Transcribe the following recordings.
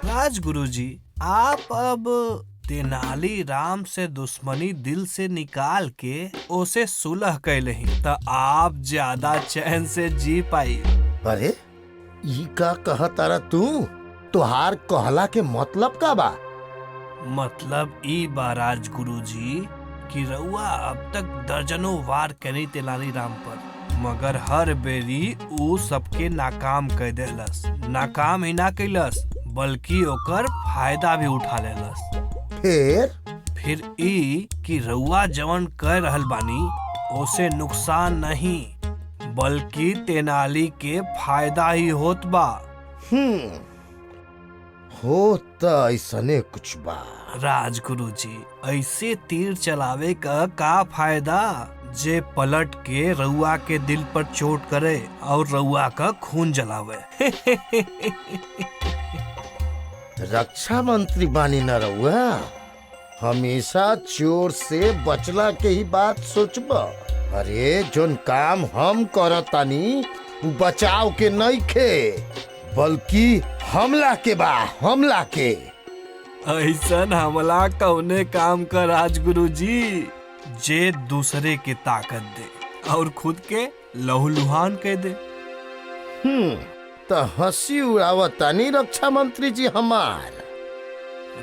राजगुरुजी, आप अब तेनालीराम से दुश्मनी दिल से निकाल के उसे सुलह कैलही त आप ज्यादा चैन से जी पाई। अरे ई का कहतारा तू? तुहार कहला के मतलब का बा? मतलब ई बा राजगुरुजी कि रउआ अब तक दर्जनों वार करी तेनालीराम पर, मगर हर बेरी ऊ सबके नाकाम कर देलस। नाकाम ही ना कैलस बल्कि ओकर फायदा भी उठा लेलस। फिर ई कि रउआ जवन कर रहल बानी ओसे नुकसान नहीं बल्कि तेनाली के फायदा ही होत बा। हो त ऐसने कुछ बा। राजगुरुजी, ऐसे तीर चलावे का फायदा जे पलट के रउआ के दिल पर चोट करे और रउआ का खून जलावे। रक्षा मंत्री बानी न रहुआ, हमेशा चोर से बचला के ही बात सोचब। अरे जोन काम हम करतानी बचाव के नहीं खे बल्कि हमला के बा, हमला के। ऐसन हमला कौने काम का राजगुरुजी जे दूसरे के ताकत दे और खुद के लहूलुहान कह दे। त हंसी उड़ावतानी रक्षा मंत्री जी हमार।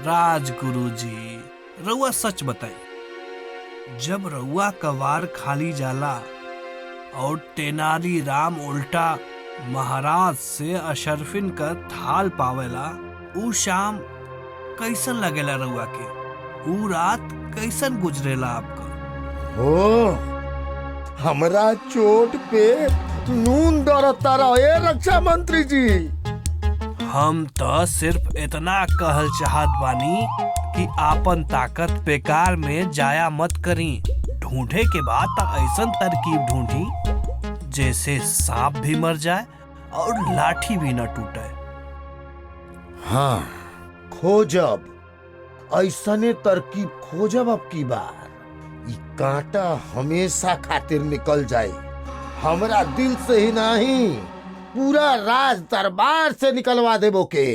राजगुरुजी, रउआ सच बताई, जब रउआ का वार खाली जाला और तेनालीराम उल्टा महाराज से अशरफिन का थाल पावेला, ऊ शाम कैसन लगेला रउआ के? ऊ रात कैसन गुजरेला आपका? ओ, हमरा चोट पे नून दरता रहे रक्षा मंत्री जी। हम तो सिर्फ इतना कहल चाहत बानी कि आपन ताकत बेकार में जाया मत करी। ढूंढे के बाद तो ऐसन तरकीब ढूंढी जैसे सांप भी मर जाए और लाठी भी न टूटे। हाँ, खोजब, ऐसने तरकीब खोजब अब की बार। ई कांटा हमेशा खातिर निकल जाए, हमरा दिल से ही नहीं पूरा राज दरबार से निकलवा देबो के।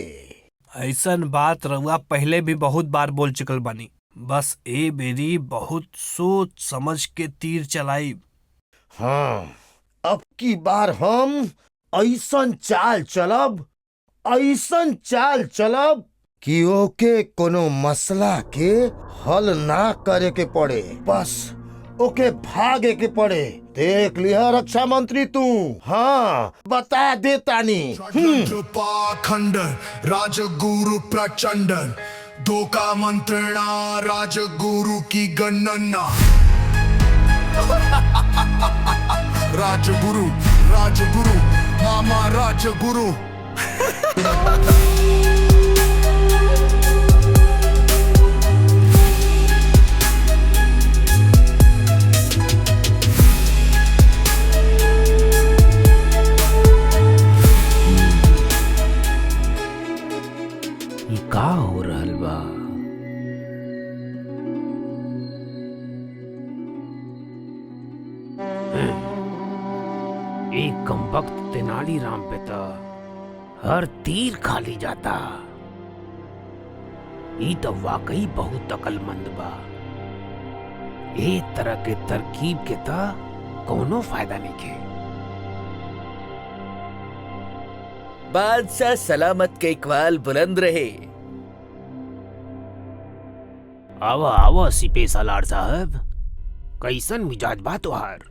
ऐसन बात रउआ पहले भी बहुत बार बोल चुकल बानी, बस ए बेरी बहुत सोच समझ के तीर चलाई। हाँ, अब की बार हम ऐसन चाल चलब, ऐसन चाल चलब कि ओके कोनो मसला के हल ना करे के पड़े, बस ओके भागे के पड़े। देख लिया रक्षा मंत्री तू। हाँ, बता दे तानी। पाखंड राजगुरु प्रचंड, धोखा मंत्रणा राजगुरु की गणना। राजगुरु राजगुरु मामा राजगुरु। का हो रहल बा? एक कमबख्त तेनालीराम पे तो हर तीर खाली जाता। ई तो वाकई बहुत अकलमंद बा। एक तरह के तरकीब के तो कोनो फायदा नहीं के। बादशाह सलामत के इकबाल बुलंद रहे। आवा आवा सिपे सालार साहब, कैसन मिजाज बा तोहार?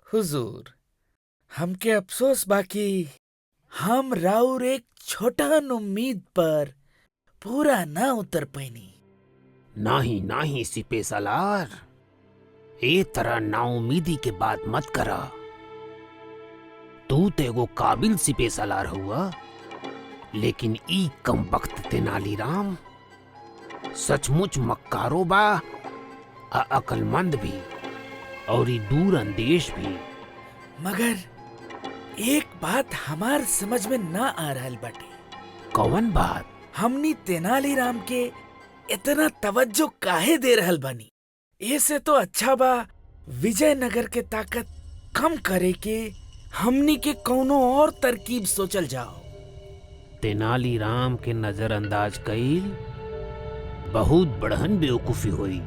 हुजूर, हमके अफसोस बाकी हम राउर एक छोटन उम्मीद पर पूरा ना उतर पैनी। नाही नाही सिपे सालार, ए तरह नाउमीदी के बात मत करा। तू तेगो काबिल सिपे सालार हुआ, लेकिन ई कमबख्त तेनालीराम सचमुच मक्कारो बा, अकलमंद भी और ई दूर अंदेश भी। मगर एक बात हमार समझ में ना आ रहल बाटे। कौन बात? हमनी तेनालीराम के इतना तवज्जो काहे दे रहल बानी? ऐसे तो अच्छा बा विजयनगर के ताकत कम करे के हमनी के कौनो और तरकीब सोचल जाओ। तेनालीराम के नजरअंदाज कईल बहुत बड़हन बेवकूफी हुई।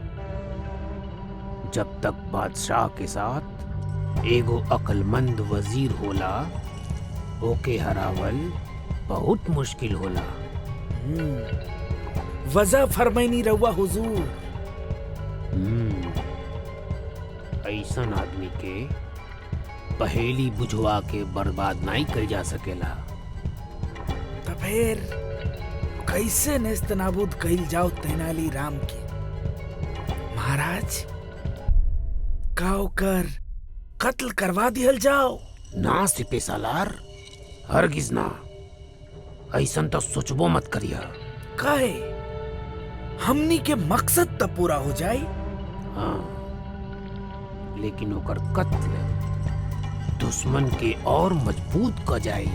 जब तक बादशाह के साथ एगो अक्लमंद वजीर होला, ओके हरावल बहुत मुश्किल होला। वजह फरमाइनी रहुआ हुजूर। ऐसन आदमी के पहेली बुझवा के बर्बाद नहीं कर जा सकेला। तो फिर कैसे नेस्त नाबूद कइल जाओ तेनालीराम के? महाराज का ओकर कत्ल करवा दिहल जाओ? ना सिपे सालार, हरगिज ना। ऐसन तो सोचबो मत करिया। काहे? हमनी के मकसद तो पूरा हो जाए। हाँ, लेकिन ओकर कत्ल दुश्मन के और मजबूत क जाए।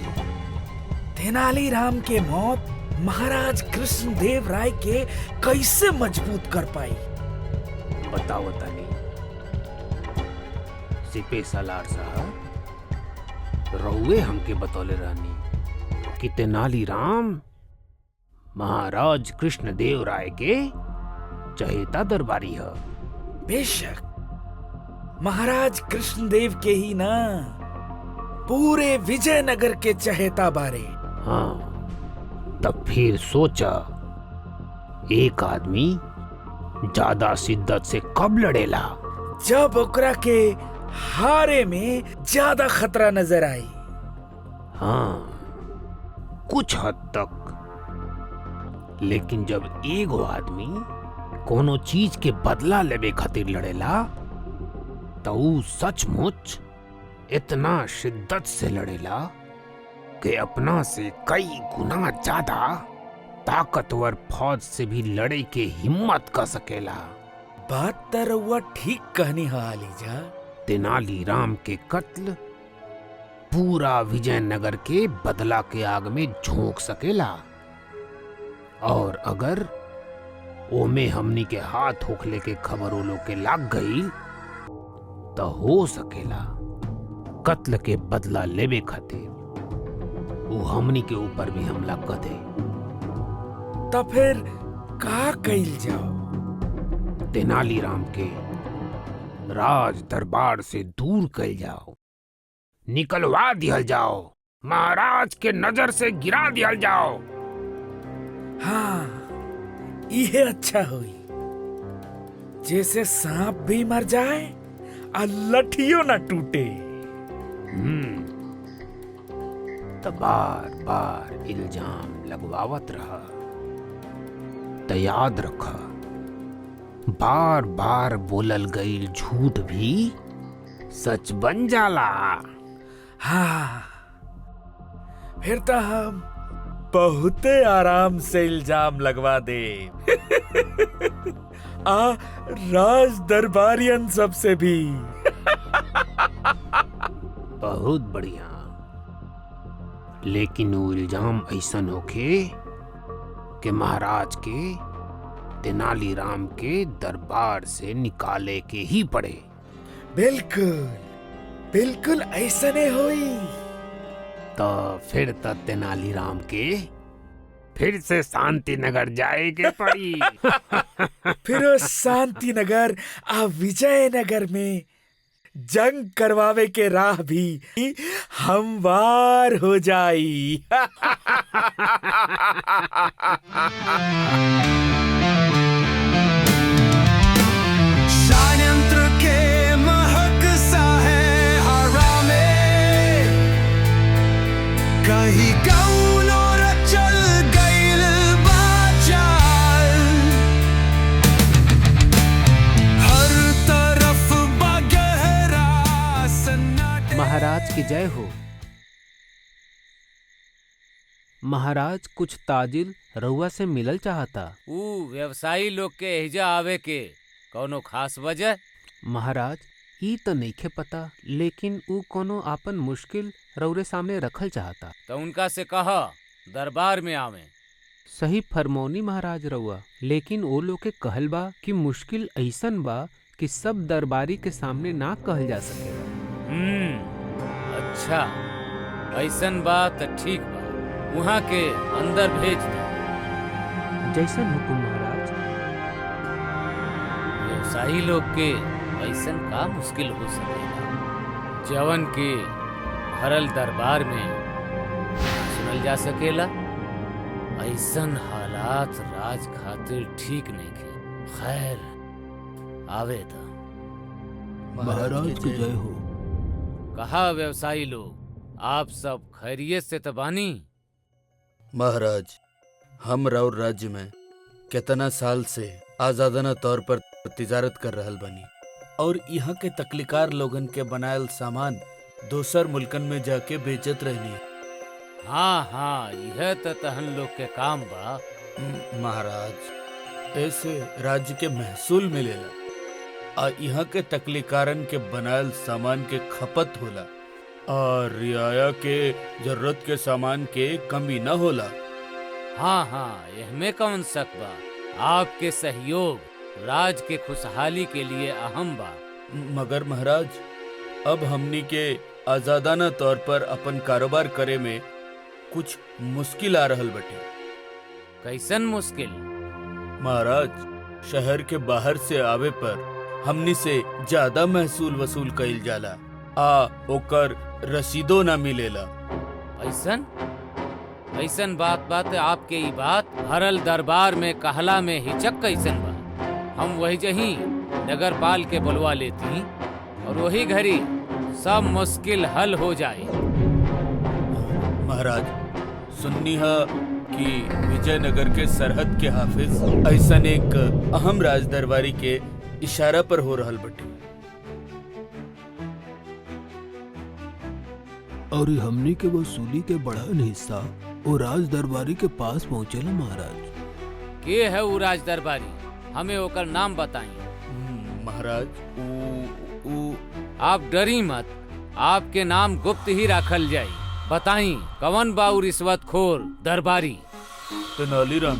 तेनालीराम के मौत महाराज कृष्णदेव राय के कैसे मजबूत कर पाई? बताओ तानी सिपे सालार साहब, रउए हमके बतौले रहनी कि तेनालीराम महाराज कृष्णदेव राय के चहेता दरबारी है। बेशक महाराज कृष्णदेव के ही ना, पूरे विजयनगर के चहेता बारे। हाँ, तब फिर सोचा एक आदमी ज्यादा शिद्दत से कब लड़ेला? जब ओकरा के हारे में ज्यादा खतरा नजर आई। हाँ, कुछ हद तक। लेकिन जब एगो आदमी कोनो चीज के बदला लेवे खातिर लड़ेला, तो ऊ सचमुच इतना शिद्दत से लड़ेला कि अपना से कई गुना ज्यादा ताकतवर फौज से भी लड़े के हिम्मत कर सकेला। बात तो रउआ ठीक कहनी है आलीजा। तेनालीराम के कत्ल पूरा विजयनगर के बदला के आग में झोंक सकेला, और अगर ओमे हमनी के हाथ होखले के खबर वो लोग के लाग गई, तो हो सकेला कत्ल के बदला लेवे खातिर वो हमनी के ऊपर भी हमला कर दे। तो फिर का कइल जाओ? तेनालीराम के राज दरबार से दूर कइल जाओ, निकलवा दिया जाओ, महाराज के नजर से गिरा दिया जाओ। हाँ, ये अच्छा हुई। जैसे सांप भी मर जाए और लठियों न टूटे। तो बार बार इल्जाम लगवावत रहा। तो याद रखा, बार बार बोलल गईल झूठ भी सच बन जाला। हाँ, फिर तो हम बहुते आराम से इल्जाम लगवा दे। आ राज दरबारियन सबसे भी। बहुत बढ़िया। लेकिन वो इल्जाम ऐसन होखे कि महाराज के तेनालीराम के दरबार से निकाले के ही पड़े। बिल्कुल बिल्कुल ऐसा नहीं हुई। तो फिर तो तेनालीराम के फिर से शांति नगर जाएगे पड़ी। फिर वो शांति नगर आ विजयनगर में जंग करवावे के राह भी हमवार हो जाई। षड्यंत्र के महक सा है हवा में, कहीं कौन और चल गइल बाचाल, हर तरफ बगहरा सन्नाटे। महाराज की जय हो। महाराज कुछ ताजिल रउआ से मिलल चाहता। ऊ व्यवसायी लोग के एहिजा आवे के कौनो खास वजह? महाराज ई तो नइखे पता, लेकिन ऊ कोनो आपन मुश्किल रउरे सामने रखल चाहता। तो उनका से कहा दरबार में आवे। सही फरमौनी महाराज रउआ, लेकिन ओ लोग के कहल बा कि मुश्किल ऐसन बा कि सब दरबारी के सामने ना कहल जा सकेला। अच्छा, ऐसन बात ठीक बा, वहाँ के अंदर भेज दे। जैसन हुकुम महाराज। व्यवसायी लोग के ऐसन का मुश्किल हो सकेला जवन के भरल दरबार में सुनल जा सकेला। ऐसन हालात राज खातिर ठीक नहीं थे। खैर आवे था। महाराज की जय हो। कहा व्यवसायी लोग, आप सब खैरियत से तो बानी? महाराज, हम राउर राज्य में कितना साल से आजादाना तौर पर तिजारत कर रहल बनी और यहाँ के तकलीकार लोगन के बनायल सामान दोसर मुल्कन में जाके बेचत रहनी। हाँ हाँ, यह तो तहन लोग के काम बा। महाराज, ऐसे राज्य के महसूल मिलेला और यहाँ के तकलीकारन के बनायल सामान के खपत होला और रियाया के जरूरत के सामान के कमी न होला। हाँ हाँ, इसमें कौन शक बा। आपके सहयोग राज के खुशहाली के लिए अहम बा। मगर महाराज, अब हमनी के आजादाना तौर पर अपन कारोबार करे में कुछ मुश्किल आ रहल बटे। कैसन मुश्किल? महाराज, शहर के बाहर से आवे पर हमनी से ज्यादा महसूल वसूल कइल जाला आ ओकर रसीदो ना मिलेला। ऐसन ऐसन बात आपके ई बात भरल दरबार में कहला में हिचक कैसन बा। हम वही जही नगरपाल के बुलवा लेती और वही घड़ी सब मुश्किल हल हो जाए। महाराज, सुन्नी है कि विजयनगर के सरहद के हाफिज ऐसन एक अहम राज दरबारी के इशारा पर हो रहल बटे। और हमनी के वसूली के बढ़न हिस्सा वो राज दरबारी के पास पहुँचेला महाराज। के है वो राज दरबारी? हमें ओकर नाम बताई। महाराज, आप डरी मत, आपके नाम गुप्त ही रखल जाई। बताई कवन बाऊ रिश्वतखोर दरबारी? तेनालीराम।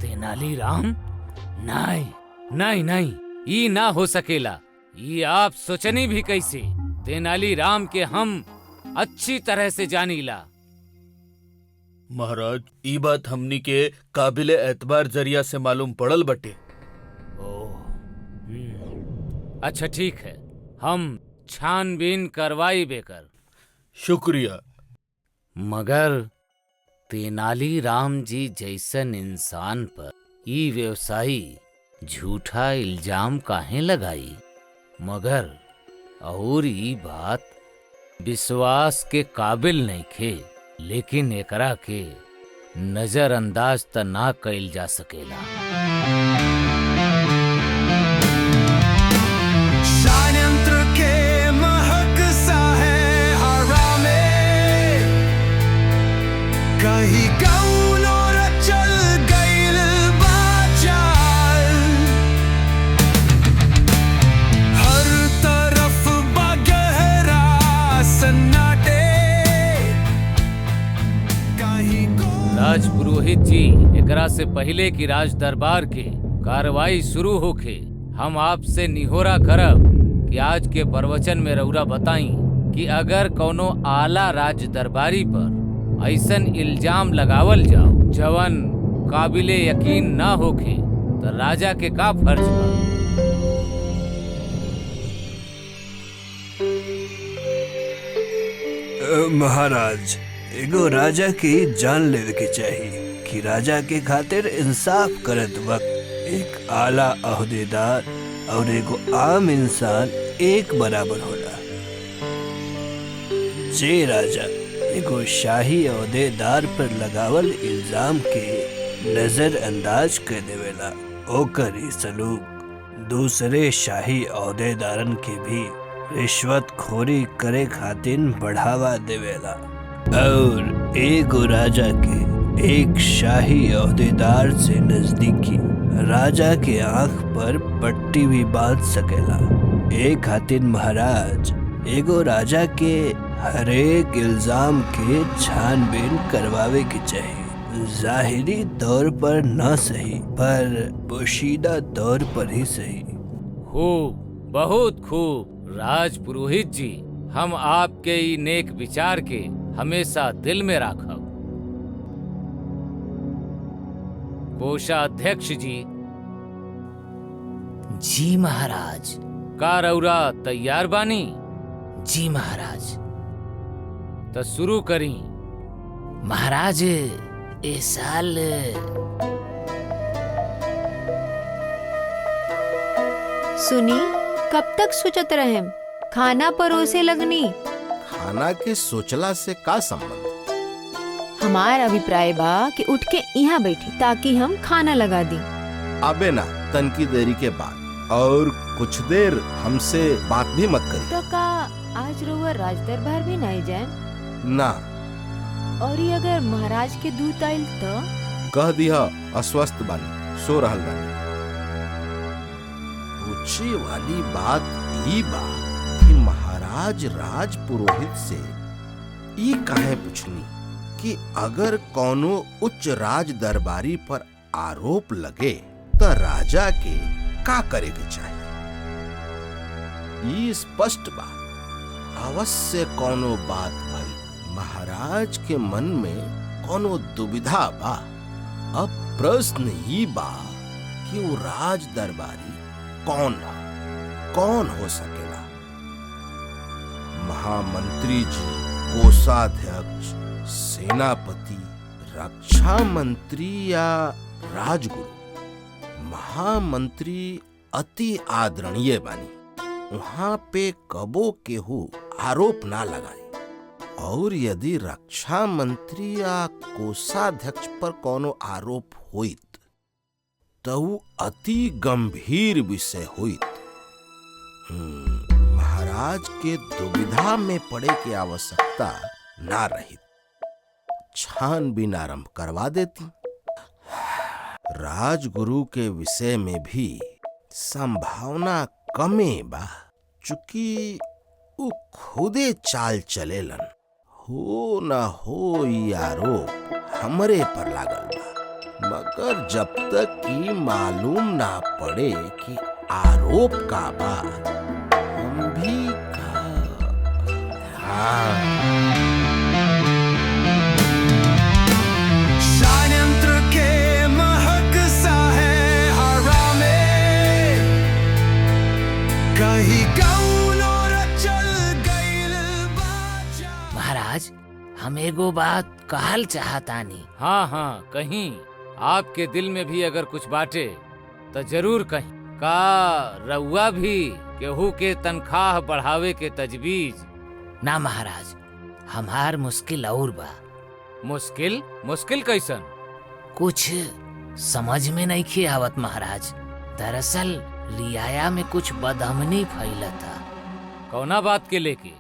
तेनालीराम? नहीं नहीं नहीं, ये ना हो सकेला। ये आप सोचनी भी कैसे? तेनालीराम के हम अच्छी तरह से जानीला। महाराज, ई बात हमनी के काबिल एतबार जरिया से मालूम पड़ल बटे। अच्छा ठीक है, हम छानबीन करवाई बेकर। शुक्रिया। मगर तेनालीराम जी जैसन इंसान पर ई व्यवसायी झूठा इल्जाम काहे लगाई? मगर और ई बात विश्वास के काबिल नहीं खे, लेकिन एकरा के नजरअंदाज त ना कइल जा सकेला। षड्यंत्र के महक सा है हवा में, कहीं कौनो रचल गइल बाचाल। हर तरफ बा गहरा सन्नाटे, कहीं राज पुरोहित जी, एकरा से पहले की राज दरबार के कार्रवाई शुरू होके हम आपसे निहोरा करब कि आज के प्रवचन में रउरा बताई कि अगर कोनो आला राज दरबारी पर ऐसन इल्जाम लगावल जाओ जवन काबिले यकीन ना होके, तो राजा के का फर्ज बा? महाराज, एगो राजा की जान लेवे के चाहिए कि राजा के खातिर इंसाफ करत वक्त एक आला अहदेदार और एगो आम इंसान एक बराबर होला। जे राजा एगो शाही अहदेदार पर लगावल इल्जाम के नजरअंदाज कर देवेला, ओकर ही सलूक दूसरे शाही अहदेदारन के भी रिश्वतखोरी करे खातिर बढ़ावा देवेला। और एगो राजा के एक शाही अहदेदार से नजदीकी राजा के आंख पर पट्टी भी बांध सकेला। एक खातिर महाराज, एगो राजा के हरेक इल्जाम के छानबीन करवावे के चाहिए, जाहिरी तौर पर न सही पर पोशीदा तौर पर ही सही। खूब, बहुत खूब राज पुरोहित जी, हम आपके ई नेक विचार के हमेशा दिल में राखब। कोषाध्यक्ष जी। जी महाराज। का रउरा तैयार बानी? जी महाराज। तो शुरू करी। महाराज ए साल सुनी, कब तक सोचत रहें? खाना परोसे लगनी। खाना के सोचला से का संबंध? हमार अभिप्राय बा कि उठ के यहाँ बैठी ताकि हम खाना लगा दी। अबे ना, तनकी देरी के बाद और कुछ देर हमसे बात भी मत करी। तो का आज रउआ राज दरबार भी नहीं जाए? ना। और ये अगर महाराज के दूत आइल तो? कह दिया अस्वस्थ बानी, सो रहल बानी। पूछे वाली बात ई बा कि महाराज राज पुरोहित से ई काहे पूछनी कि अगर कोनो उच्च राज दरबारी पर आरोप लगे तो राजा के का करे के चाहिए? ई स्पष्ट बा, अवश्य कोनो बात भई। महाराज के मन में कोनो दुविधा बा। अब प्रश्न ही बा कि वो राज दरबारी कौन हो सकेला? महामंत्री जी, कोषाध्यक्ष, सेनापति, रक्षा मंत्री या राजगुरु? महामंत्री अति आदरणीय बानी, वहां पे कबो केहू आरोप ना लगाई। और यदि रक्षा मंत्री या कोषाध्यक्ष पर कोनो आरोप होइत तो वो अति गंभीर विषय होइत। महाराज के दुविधा में पड़े की आवश्यकता ना रही, छानबीन आरंभ करवा देती। राजगुरु के विषय में भी संभावना कमे बा, चूंकि वो खुदे चाल चलेलन। हो न हो ये आरोप हमरे पर लागल बा, मगर जब तक कि मालूम ना पड़े कि आरोप का बा, हम भी षड्यंत्र के महक सा है हवा में, कहीं कौन और चल गइल बाजा। महाराज, हम एगो बात कहल चाहतानी। हाँ हाँ, कहीं आपके दिल में भी अगर कुछ बाटे तो जरूर कहीं। का रउआ भी केहू के तनख्वाह बढ़ावे के तजवीज? ना महाराज, हमार मुश्किल और बा। मुश्किल? मुश्किल कैसन? कुछ समझ में नहीं खे आवत महाराज। दरअसल रियाया में कुछ बदअमनी फैलता। कौना बात के लेके?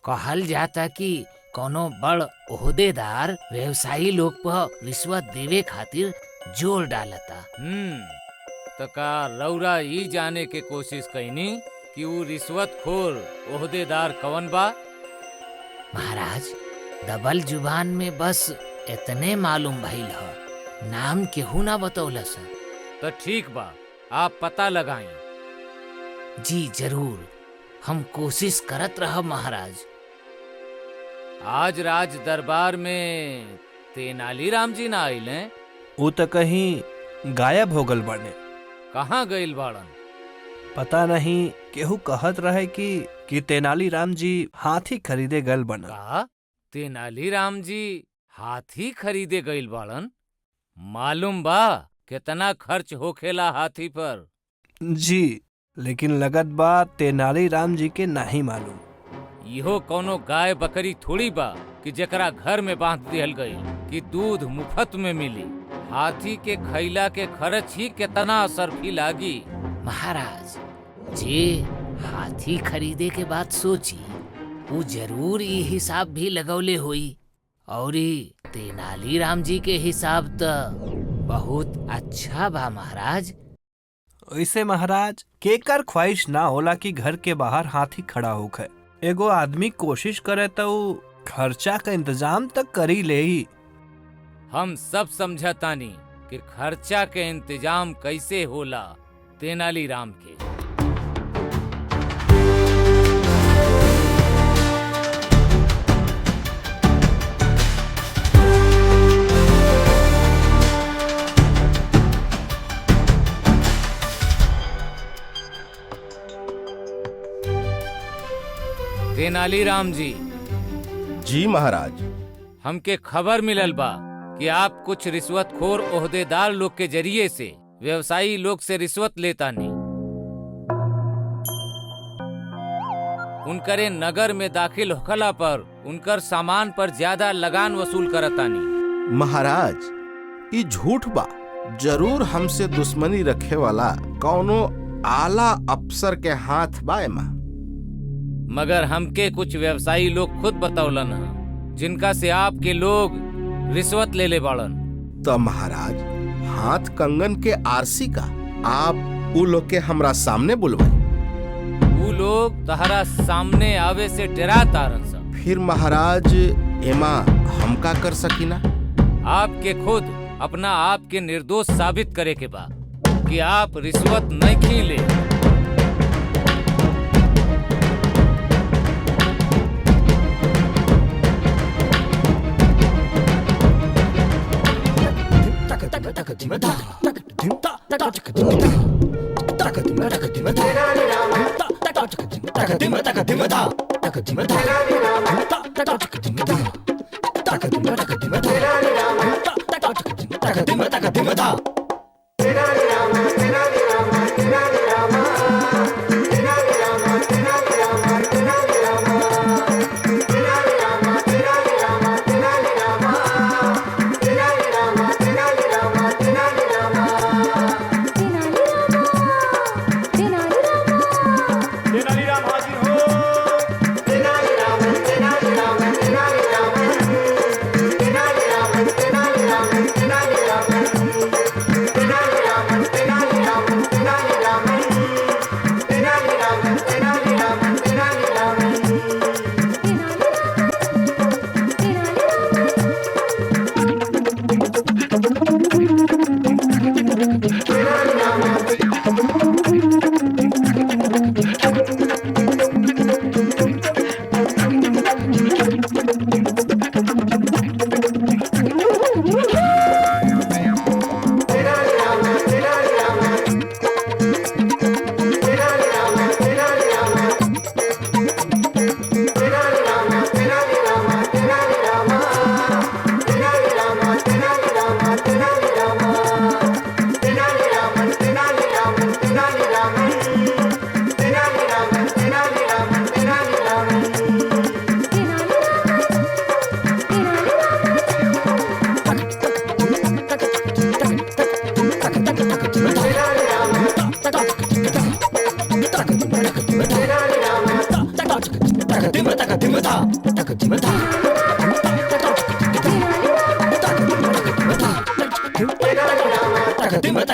कहल जाता कि कोनो बड़ ओहदेदार व्यवसायी लोग पर रिश्वत देवे खातिर जोर डालता। तो का रउरा ई जाने के कोशिश कईनी कि वो रिश्वतखोर ओहदेदार कौन बा? महाराज, दबल जुबान में बस इतने मालूम भइल ह, नाम केहू ना बतौलस। तो ठीक बा, आप पता लगाई। जी जरूर, हम कोशिश करत रहब महाराज। आज राज दरबार में तेनालीराम जी ना आइले? वो तो कहीं गायब हो गल बाने। कहाँ गइल बाड़न? पता नहीं, केहू कहत रहे कि तेनालीराम जी हाथी खरीदे गल बना। का तेनालीराम जी हाथी खरीदे गइल बाड़न? मालूम बा कितना खर्च होखेला हाथी पर? जी, लेकिन लगत बा तेनालीराम जी के नहीं मालूम। इहो कोनो गाय बकरी थोड़ी बा कि जेकरा घर में बांध दिहल गई कि दूध मुफ्त में मिली। हाथी के खैला के खर्च ही कितना असरफी लागी। महाराज, जे हाथी खरीदे के बात सोची, वो जरूर ये हिसाब भी लगौले हुई। और तेनालीराम जी के हिसाब तो बहुत अच्छा बा महाराज। वैसे महाराज, केकर ख्वाहिश ना होला कि घर के बाहर हाथी खड़ा होखे। एगो आदमी कोशिश करे तो खर्चा का इंतजाम तक कर ही ले ही। हम सब समझतानी कि खर्चा के इंतजाम कैसे होला तेनालीराम के। तेनालीराम जी। जी महाराज। हमके खबर मिलल बा कि आप कुछ रिश्वतखोर ओहदेदार लोग के जरिए से व्यवसायी लोग से रिश्वत लेतानी, उनकरे नगर में दाखिल होखला पर उनकर सामान पर ज्यादा लगान वसूल करतानी। महाराज ई झूठ बा। जरूर हमसे दुश्मनी रखे वाला कौनो आला अफसर के हाथ बा एमा। मगर हमके कुछ व्यवसायी लोग खुद बतौलन है जिनका से आपके लोग रिश्वत ले ले बाड़न। तो महाराज हाथ कंगन के आरसी का आप उ लोग के हमरा सामने बुलवाई। उ लोग तहरा सामने आवे से डरा तारन सब। फिर महाराज एमा हम का कर सकीना? आपके खुद अपना आप के निर्दोष साबित करे के बा कि आप रिश्वत नहीं ले।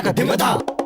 Dimata